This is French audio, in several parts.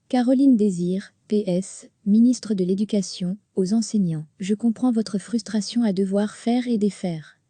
Caroline Désir, PS, ministre de l'Éducation, aux enseignants. Je comprends votre frustration à devoir faire et défaire.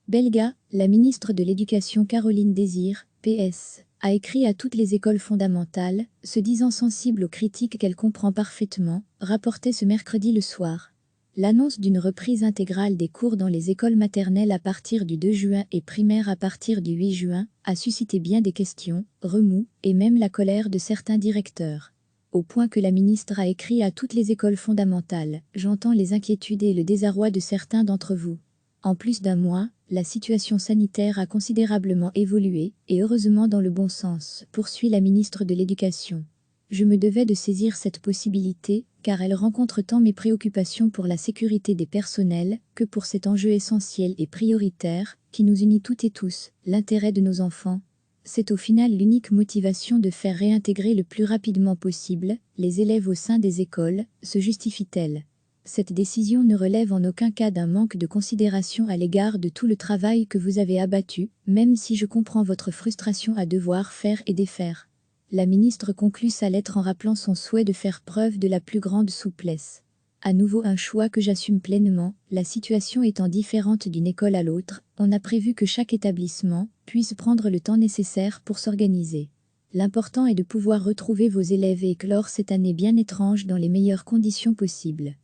Belga, la ministre de l'Éducation Caroline Désir, PS, a écrit à toutes les écoles fondamentales, se disant sensible aux critiques qu'elle comprend parfaitement, rapportait ce mercredi le soir. L'annonce d'une reprise intégrale des cours dans les écoles maternelles à partir du 2 juin et primaires à partir du 8 juin a suscité bien des questions, remous et même la colère de certains directeurs. Au point que la ministre a écrit à toutes les écoles fondamentales « J'entends les inquiétudes et le désarroi de certains d'entre vous. En plus d'un mois, la situation sanitaire a considérablement évolué, et heureusement dans le bon sens, poursuit la ministre de l'Éducation. Je me devais de saisir cette possibilité, car elle rencontre tant mes préoccupations pour la sécurité des personnels, que pour cet enjeu essentiel et prioritaire, qui nous unit toutes et tous, l'intérêt de nos enfants. C'est au final l'unique motivation de faire réintégrer le plus rapidement possible les élèves au sein des écoles, se justifie-t-elle. Cette décision ne relève en aucun cas d'un manque de considération à l'égard de tout le travail que vous avez abattu, même si je comprends votre frustration à devoir faire et défaire. La ministre conclut sa lettre en rappelant son souhait de faire preuve de la plus grande souplesse. À nouveau un choix que j'assume pleinement, la situation étant différente d'une école à l'autre, on a prévu que chaque établissement puisse prendre le temps nécessaire pour s'organiser. L'important est de pouvoir retrouver vos élèves et éclore cette année bien étrange dans les meilleures conditions possibles.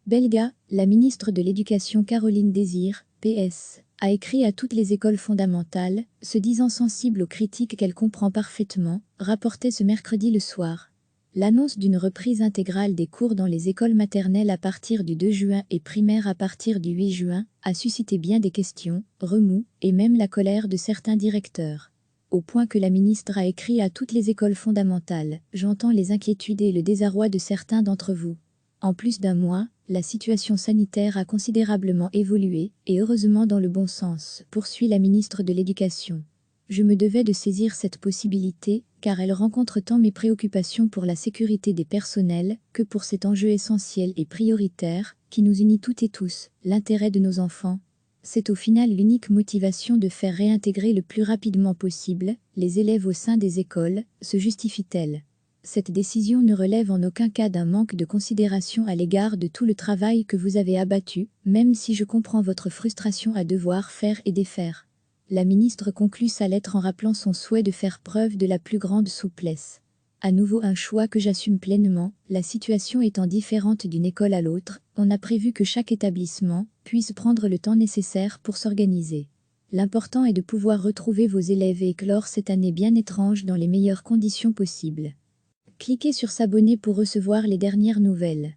Belga, la ministre de l'Éducation Caroline Désir, PS, a écrit à toutes les écoles fondamentales, se disant sensible aux critiques qu'elle comprend parfaitement, rapportait ce mercredi le soir. L'annonce d'une reprise intégrale des cours dans les écoles maternelles à partir du 2 juin et primaires à partir du 8 juin a suscité bien des questions, remous et même la colère de certains directeurs. Au point que la ministre a écrit à toutes les écoles fondamentales « J'entends les inquiétudes et le désarroi de certains d'entre vous. En plus d'un mois, la situation sanitaire a considérablement évolué, et heureusement dans le bon sens, poursuit la ministre de l'Éducation. Je me devais de saisir cette possibilité, car elle rencontre tant mes préoccupations pour la sécurité des personnels, que pour cet enjeu essentiel et prioritaire, qui nous unit toutes et tous, l'intérêt de nos enfants. C'est au final l'unique motivation de faire réintégrer le plus rapidement possible les élèves au sein des écoles, se justifie-t-elle. Cette décision ne relève en aucun cas d'un manque de considération à l'égard de tout le travail que vous avez abattu, même si je comprends votre frustration à devoir faire et défaire. La ministre conclut sa lettre en rappelant son souhait de faire preuve de la plus grande souplesse. À nouveau un choix que j'assume pleinement, la situation étant différente d'une école à l'autre, on a prévu que chaque établissement puisse prendre le temps nécessaire pour s'organiser. L'important est de pouvoir retrouver vos élèves et éclore cette année bien étrange dans les meilleures conditions possibles. Cliquez sur s'abonner pour recevoir les dernières nouvelles.